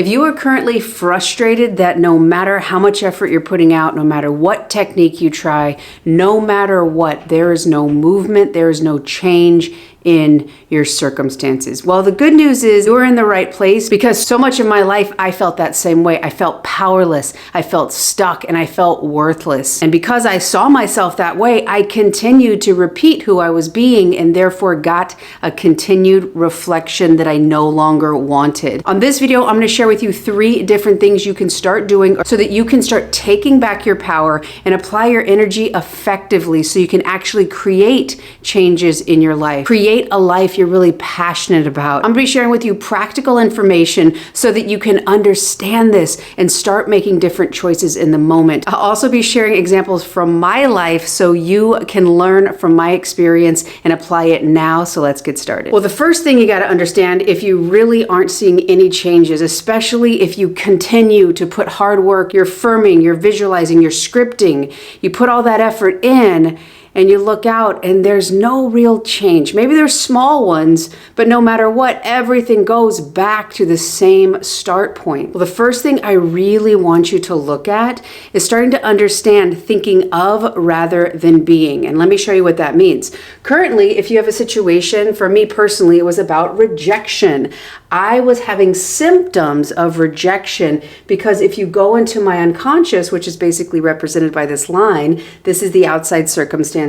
If you are currently frustrated that no matter how much effort you're putting out, no matter what technique you try, no matter what, there is no movement, there is no change in your circumstances. Well, the good news is you're in the right place, because so much of my life I felt that same way. I felt powerless, I felt stuck, and I felt worthless. And because I saw myself that way, I continued to repeat who I was being, and therefore got a continued reflection that I no longer wanted. On this video, I'm going to share with you 3 different things you can start doing so that you can start taking back your power and apply your energy effectively, so you can actually create changes in your life. Create a life you're really passionate about. I'm going to be sharing with you practical information so that you can understand this and start making different choices in the moment. I'll also be sharing examples from my life so you can learn from my experience and apply it now. So let's get started. Well, the first thing you got to understand, if you really aren't seeing any changes, especially if you continue to put hard work, you're firming, you're visualizing, you're scripting, you put all that effort in, and you look out and there's no real change. Maybe there's small ones, but no matter what, everything goes back to the same start point. Well, the first thing I really want you to look at is starting to understand thinking of rather than being. And let me show you what that means. Currently, if you have a situation, for me personally, it was about rejection. I was having symptoms of rejection because if you go into my unconscious, which is basically represented by this line, this is the outside circumstances,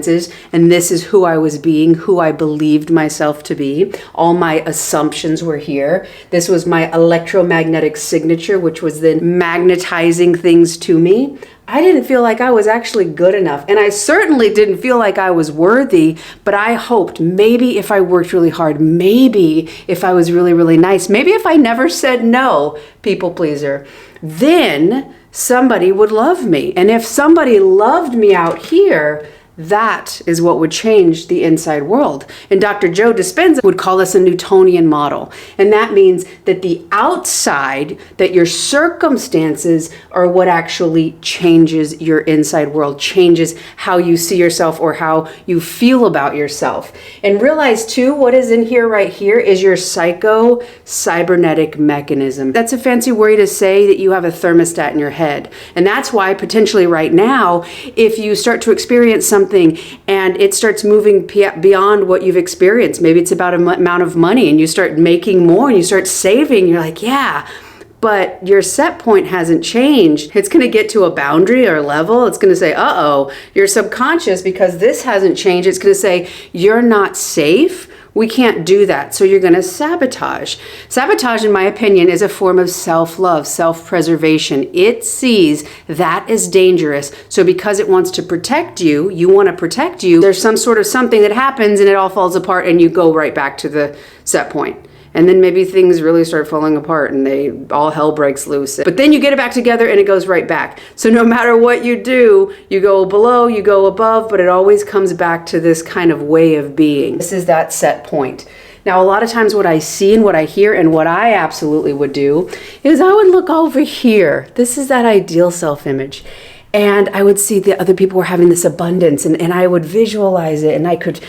and this is who I was being, who I believed myself to be. All my assumptions were here. This was my electromagnetic signature, which was then magnetizing things to me. I didn't feel like I was actually good enough, and I certainly didn't feel like I was worthy, but I hoped maybe if I worked really hard, maybe if I was really, really nice, maybe if I never said no, people pleaser, then somebody would love me. And if somebody loved me out here, that is what would change the inside world. And Dr. Joe Dispenza would call this a Newtonian model. And that means that the outside, that your circumstances are what actually changes your inside world, changes how you see yourself or how you feel about yourself. And realize too, what is in here right here is your psycho-cybernetic mechanism. That's a fancy word to say that you have a thermostat in your head. And that's why potentially right now, if you start to experience something and it starts moving beyond what you've experienced. Maybe it's about an amount of money and you start making more and you start saving. You're like, yeah, but your set point hasn't changed. It's going to get to a boundary or level. It's going to say, uh-oh, your subconscious, because this hasn't changed, it's going to say, you're not safe. We can't do that. So you're going to sabotage. Sabotage, in my opinion, is a form of self-love, self-preservation. It sees that as dangerous. So because it wants to protect you, there's some sort of something that happens and it all falls apart and you go right back to the set point. And then maybe things really start falling apart and all hell breaks loose. But then you get it back together and it goes right back. So no matter what you do, you go below, you go above, but it always comes back to this kind of way of being. This is that set point. Now, a lot of times what I see and what I hear and what I absolutely would do is I would look over here. This is that ideal self-image. And I would see the other people were having this abundance and I would visualize it and I could,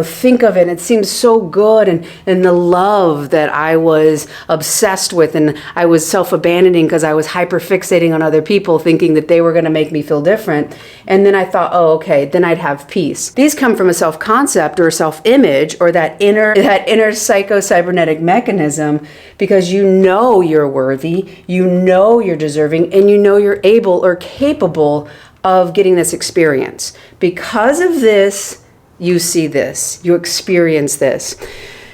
think of it. And it seemed so good. And the love that I was obsessed with, and I was self-abandoning because I was hyper-fixating on other people, thinking that they were going to make me feel different. And then I thought, oh, okay, then I'd have peace. These come from a self-concept or a self-image or that inner psycho-cybernetic mechanism, because you know you're worthy, you know you're deserving, and you know you're able or capable of getting this experience. Because of this, you see this, you experience this.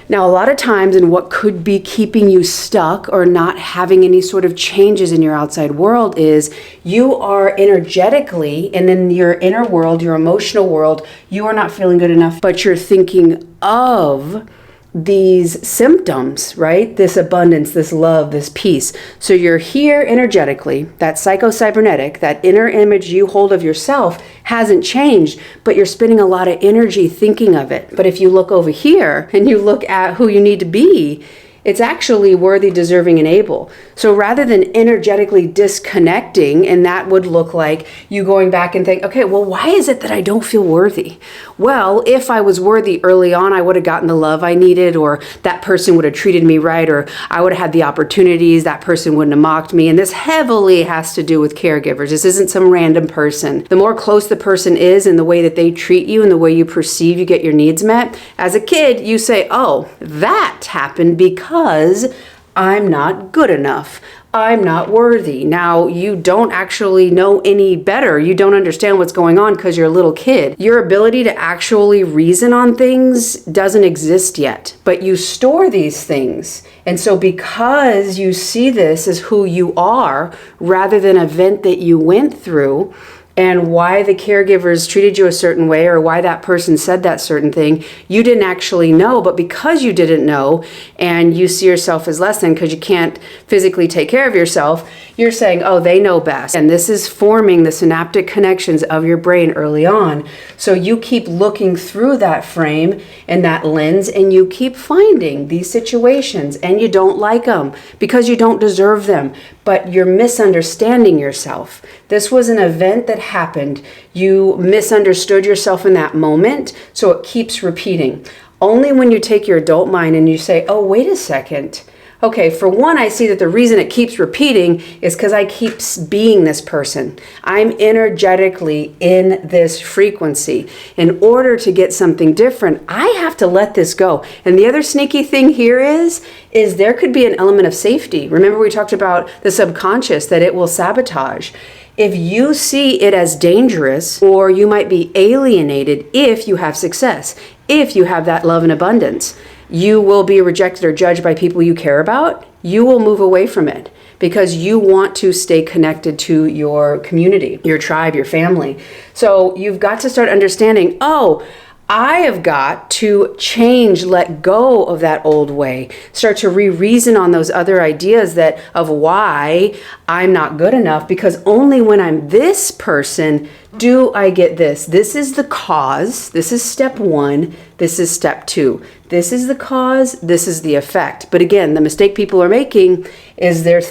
Now, a lot of times, and what could be keeping you stuck or not having any sort of changes in your outside world is you are energetically, and in your inner world, your emotional world, you are not feeling good enough, but you're thinking of these symptoms, right? This abundance, this love, this peace. So you're here energetically, that psycho-cybernetic, that inner image you hold of yourself hasn't changed, but you're spending a lot of energy thinking of it. But if you look over here and you look at who you need to be, it's actually worthy, deserving, and able. So rather than energetically disconnecting, and that would look like you going back and think, okay, well, why is it that I don't feel worthy? Well, if I was worthy early on, I would have gotten the love I needed, or that person would have treated me right, or I would have had the opportunities, that person wouldn't have mocked me. And this heavily has to do with caregivers. This isn't some random person. The more close the person is in the way that they treat you and the way you perceive you get your needs met, as a kid, you say, oh, that happened because I'm not good enough. I'm not worthy. Now, you don't actually know any better. You don't understand what's going on because you're a little kid. Your ability to actually reason on things doesn't exist yet, but you store these things. And so because you see this as who you are rather than an event that you went through, and why the caregivers treated you a certain way or why that person said that certain thing, you didn't actually know. But because you didn't know and you see yourself as less than because you can't physically take care of yourself, you're saying, oh, they know best. And this is forming the synaptic connections of your brain early on. So you keep looking through that frame and that lens, and you keep finding these situations, and you don't like them because you don't deserve them, but you're misunderstanding yourself. This was an event that happened. You misunderstood yourself in that moment, so it keeps repeating. Only when you take your adult mind and you say, oh, wait a second. Okay, for one, I see that the reason it keeps repeating is because I keep being this person. I'm energetically in this frequency. In order to get something different, I have to let this go. And the other sneaky thing here is there could be an element of safety. Remember, we talked about the subconscious, that it will sabotage. If you see it as dangerous, or you might be alienated if you have success, if you have that love and abundance, you will be rejected or judged by people you care about, you will move away from it because you want to stay connected to your community, your tribe, your family. So you've got to start understanding, oh, I have got to change, let go of that old way, start to reason on those other ideas that of why I'm not good enough, because only when I'm this person do I get this. This is the cause. This is step one. This is step two. This is the cause. This is the effect. But again, the mistake people are making is they're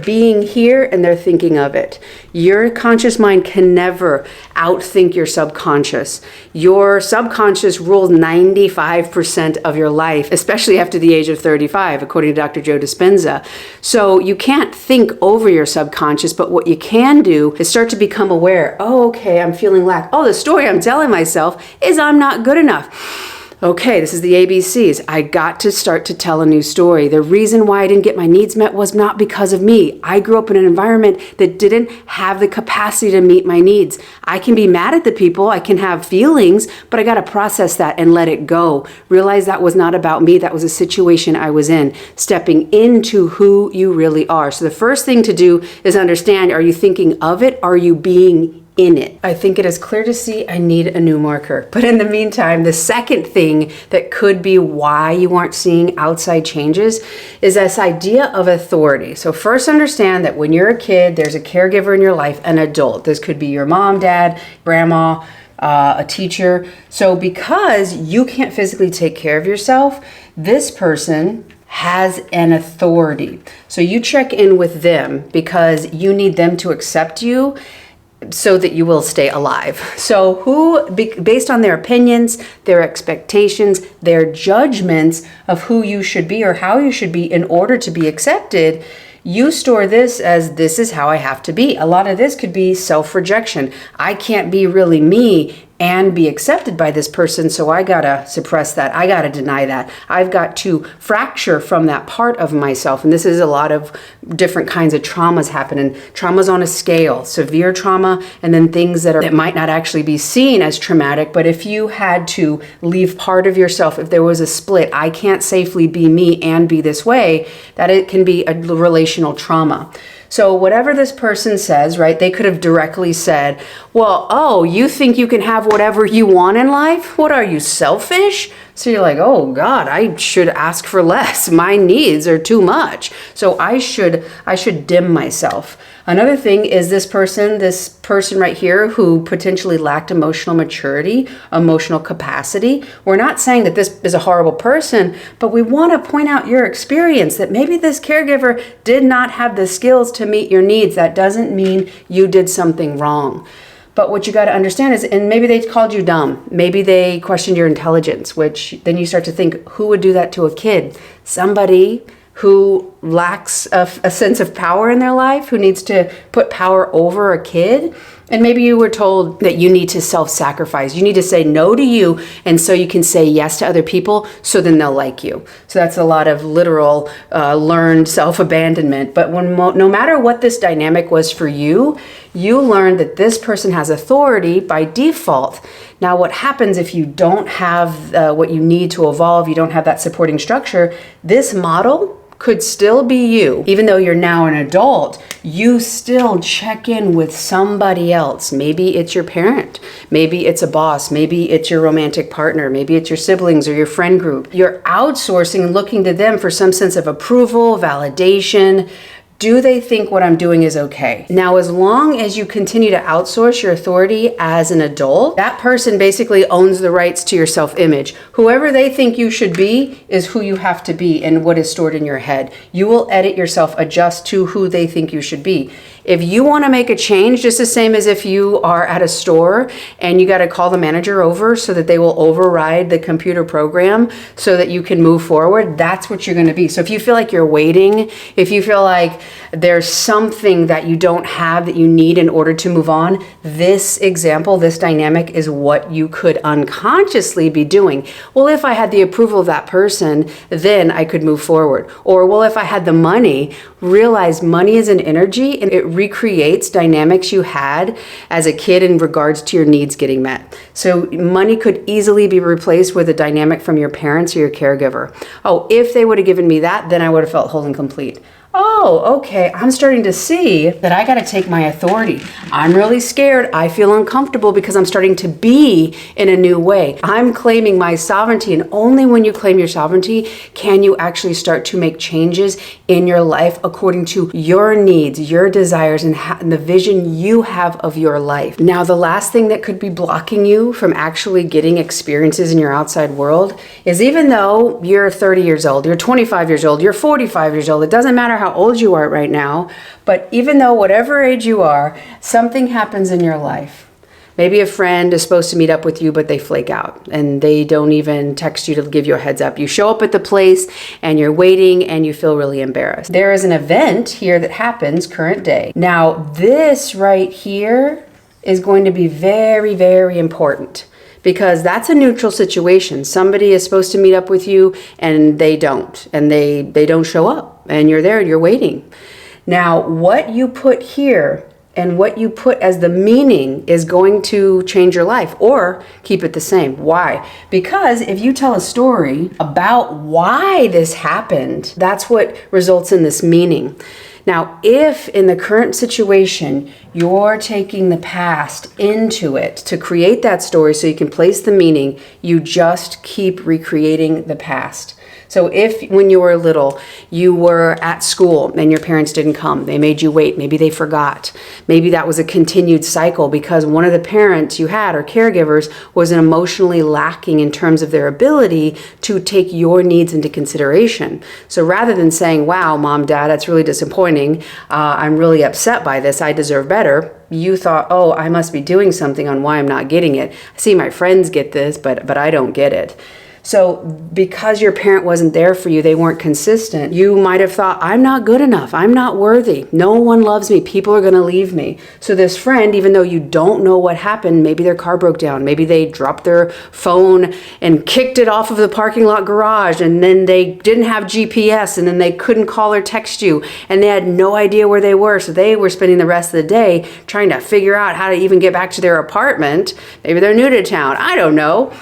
being here and they're thinking of it. Your conscious mind can never outthink your subconscious. Your subconscious rules 95% of your life, especially after the age of 35, according to Dr. Joe Dispenza. So you can't think over your subconscious, but what you can do is start to become aware. Oh, okay, I'm feeling lack. Oh, the story I'm telling myself is I'm not good enough. Okay, this is the ABCs. I got to start to tell a new story. The reason why I didn't get my needs met was not because of me. I grew up in an environment that didn't have the capacity to meet my needs. I can be mad at the people, I can have feelings, but I got to process that and let it go. Realize that was not about me. That was a situation I was in. Stepping into who you really are. So the first thing to do is understand, are you thinking of it? Are you being in it? I think it is clear to see I need a new marker. But in the meantime, the second thing that could be why you aren't seeing outside changes is this idea of authority. So first understand that when you're a kid, there's a caregiver in your life, an adult. This could be your mom, dad, grandma, a teacher. So because you can't physically take care of yourself, this person has an authority. So you check in with them because you need them to accept you so that you will stay alive. So based on their opinions, their expectations, their judgments of who you should be or how you should be in order to be accepted, you store this as this is how I have to be. A lot of this could be self-rejection. I can't be really me and be accepted by this person, so I gotta suppress that. I gotta deny that. I've got to fracture from that part of myself. And this is a lot of different kinds of traumas happen. And traumas on a scale, severe trauma, and then things that might not actually be seen as traumatic. But if you had to leave part of yourself, if there was a split, I can't safely be me and be this way, that it can be a relational trauma. So whatever this person says, right, they could have directly said, well, oh, you think you can have whatever you want in life? What are you, selfish? So you're like, oh God, I should ask for less. My needs are too much. So I should dim myself. Another thing is this person right here who potentially lacked emotional maturity, emotional capacity. We're not saying that this is a horrible person, but we want to point out your experience that maybe this caregiver did not have the skills to meet your needs. That doesn't mean you did something wrong. But what you got to understand is, and maybe they called you dumb. Maybe they questioned your intelligence, which then you start to think, who would do that to a kid? Somebody who lacks a sense of power in their life, who needs to put power over a kid. And maybe you were told that you need to self-sacrifice. You need to say no to you, and so you can say yes to other people, so then they'll like you. So that's a lot of literal learned self-abandonment. But no matter what this dynamic was for you, you learned that this person has authority by default. Now, what happens if you don't have what you need to evolve, you don't have that supporting structure, this model could still be you. Even though you're now an adult, you still check in with somebody else. Maybe it's your parent, maybe it's a boss, maybe it's your romantic partner, maybe it's your siblings or your friend group. You're outsourcing and looking to them for some sense of approval, validation. Do they think what I'm doing is okay? Now, as long as you continue to outsource your authority as an adult, that person basically owns the rights to your self-image. Whoever they think you should be is who you have to be and what is stored in your head. You will edit yourself, adjust to who they think you should be. If you want to make a change, just the same as if you are at a store and you got to call the manager over so that they will override the computer program so that you can move forward, that's what you're going to be. So if you feel like you're waiting, if you feel like there's something that you don't have that you need in order to move on, this example, this dynamic is what you could unconsciously be doing. Well, if I had the approval of that person, then I could move forward. Or, well, if I had the money, realize money is an energy and it recreates dynamics you had as a kid in regards to your needs getting met. So money could easily be replaced with a dynamic from your parents or your caregiver. Oh, if they would have given me that, then I would have felt whole and complete. Oh, okay, I'm starting to see that I got to take my authority. I'm really scared. I feel uncomfortable because I'm starting to be in a new way. I'm claiming my sovereignty, and only when you claim your sovereignty can you actually start to make changes in your life according to your needs, your desires, and the vision you have of your life. Now, the last thing that could be blocking you from actually getting experiences in your outside world is, even though you're 30 years old, you're 25 years old, you're 45 years old, it doesn't matter how old you are right now, but even though whatever age you are, something happens in your life. Maybe a friend is supposed to meet up with you, but they flake out and they don't even text you to give you a heads up. You show up at the place and you're waiting and you feel really embarrassed. There is an event here that happens current day. Now, this right here is going to be very, very important, because that's a neutral situation. Somebody is supposed to meet up with you and they don't, and they don't show up, and you're there and you're waiting. Now, what you put here and what you put as the meaning is going to change your life or keep it the same. Why? Because if you tell a story about why this happened, that's what results in this meaning. Now, if in the current situation, you're taking the past into it to create that story so you can place the meaning, you just keep recreating the past. So if when you were little, you were at school and your parents didn't come, they made you wait, maybe they forgot. Maybe that was a continued cycle because one of the parents you had or caregivers was emotionally lacking in terms of their ability to take your needs into consideration. So rather than saying, wow, mom, dad, that's really disappointing. I'm really upset by this. I deserve better. You thought, oh, I must be doing something on why I'm not getting it. I see my friends get this, but I don't get it. So because your parent wasn't there for you, they weren't consistent, you might have thought, I'm not good enough. I'm not worthy. No one loves me. People are going to leave me. So this friend, even though you don't know what happened, maybe their car broke down. Maybe they dropped their phone and kicked it off of the parking lot garage, and then they didn't have GPS, and then they couldn't call or text you, and they had no idea where they were. So they were spending the rest of the day trying to figure out how to even get back to their apartment. Maybe they're new to town. I don't know.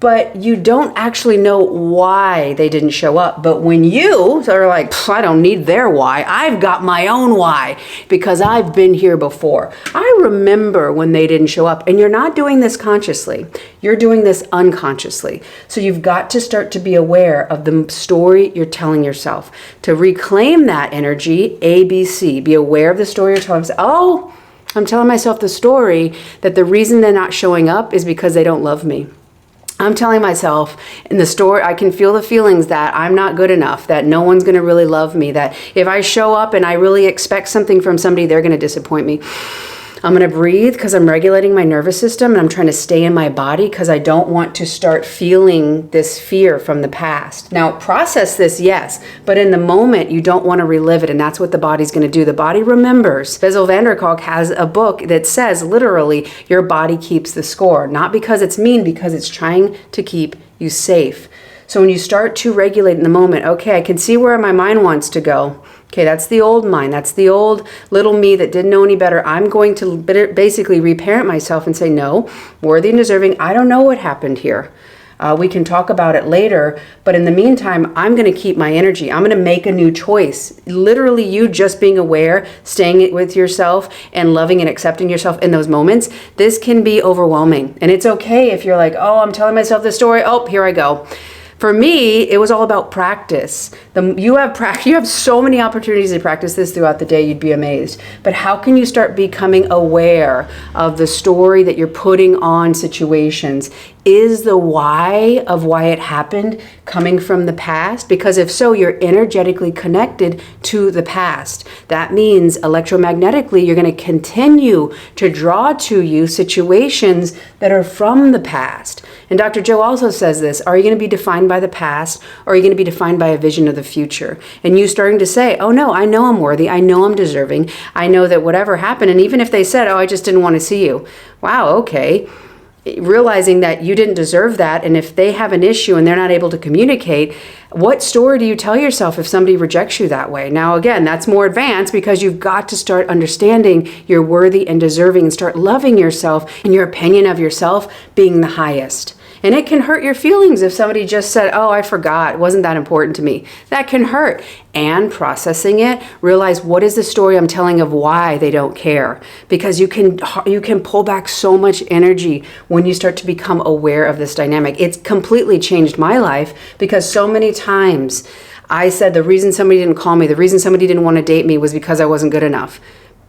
but you don't actually know why they didn't show up. But when you are like, I don't need their why, I've got my own why, because I've been here before. I remember when they didn't show up, and you're not doing this consciously. You're doing this unconsciously. So you've got to start to be aware of the story you're telling yourself. To reclaim that energy, ABC, be aware of the story you're telling yourself. Oh, I'm telling myself the story that the reason they're not showing up is because they don't love me. I'm telling myself in the story, I can feel the feelings that I'm not good enough, that no one's going to really love me, that if I show up and I really expect something from somebody, they're going to disappoint me. I'm going to breathe because I'm regulating my nervous system, and I'm trying to stay in my body because I don't want to start feeling this fear from the past. Now, process this, yes, but in the moment, you don't want to relive it, and that's what the body's going to do. The body remembers. Bessel van der Kolk has a book that says, literally, your body keeps the score, not because it's mean, because it's trying to keep you safe. So when you start to regulate in the moment, okay, I can see where my mind wants to go. Okay, that's the old mind. That's the old little me that didn't know any better. I'm going to basically reparent myself and say, no, worthy and deserving. I don't know what happened here. We can talk about it later. But in the meantime, I'm going to keep my energy. I'm going to make a new choice. Literally, you just being aware, staying with yourself and loving and accepting yourself in those moments. This can be overwhelming. And it's okay if you're like, oh, I'm telling myself this story. Oh, here I go. For me, it was all about practice. You have so many opportunities to practice this throughout the day, you'd be amazed. But how can you start becoming aware of the story that you're putting on situations? Is the why of why it happened coming from the past? Because if so, you're energetically connected to the past. That means electromagnetically, you're going to continue to draw to you situations that are from the past. And Dr. Joe also says this, are you going to be defined by the past, or are you going to be defined by a vision of the future? And you starting to say, oh no, I know I'm worthy. I know I'm deserving. I know that whatever happened, and even if they said, oh, I just didn't want to see you. Wow, okay. Realizing that you didn't deserve that, and if they have an issue and they're not able to communicate, what story do you tell yourself if somebody rejects you that way? Now, again, that's more advanced because you've got to start understanding you're worthy and deserving and start loving yourself and your opinion of yourself being the highest. And it can hurt your feelings if somebody just said, oh, I forgot, it wasn't that important to me. That can hurt. And processing it, realize what is the story I'm telling of why they don't care. Because you can pull back so much energy when you start to become aware of this dynamic. It's completely changed my life because so many times I said the reason somebody didn't call me, the reason somebody didn't want to date me was because I wasn't good enough.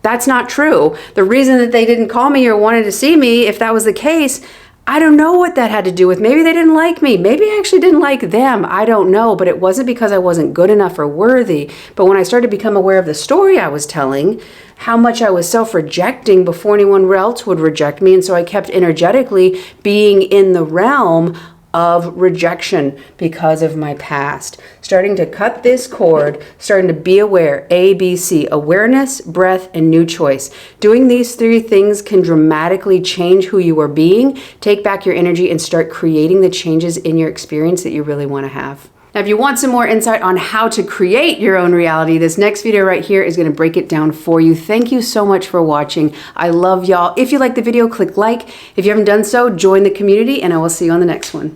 That's not true. The reason that they didn't call me or wanted to see me, if that was the case, I don't know what that had to do with. Maybe they didn't like me. Maybe I actually didn't like them. I don't know. But it wasn't because I wasn't good enough or worthy. But when I started to become aware of the story I was telling, how much I was self-rejecting before anyone else would reject me. And so I kept energetically being in the realm of rejection because of my past. Starting to cut this cord, starting to be aware, ABC, awareness, breath, and new choice. Doing these 3 things can dramatically change who you are being, take back your energy, and start creating the changes in your experience that you really want to have. Now, if you want some more insight on how to create your own reality, this next video right here is going to break it down for you. Thank you so much for watching. I love y'all. If you like the video, click like. If you haven't done so, join the community, and I will see you on the next one.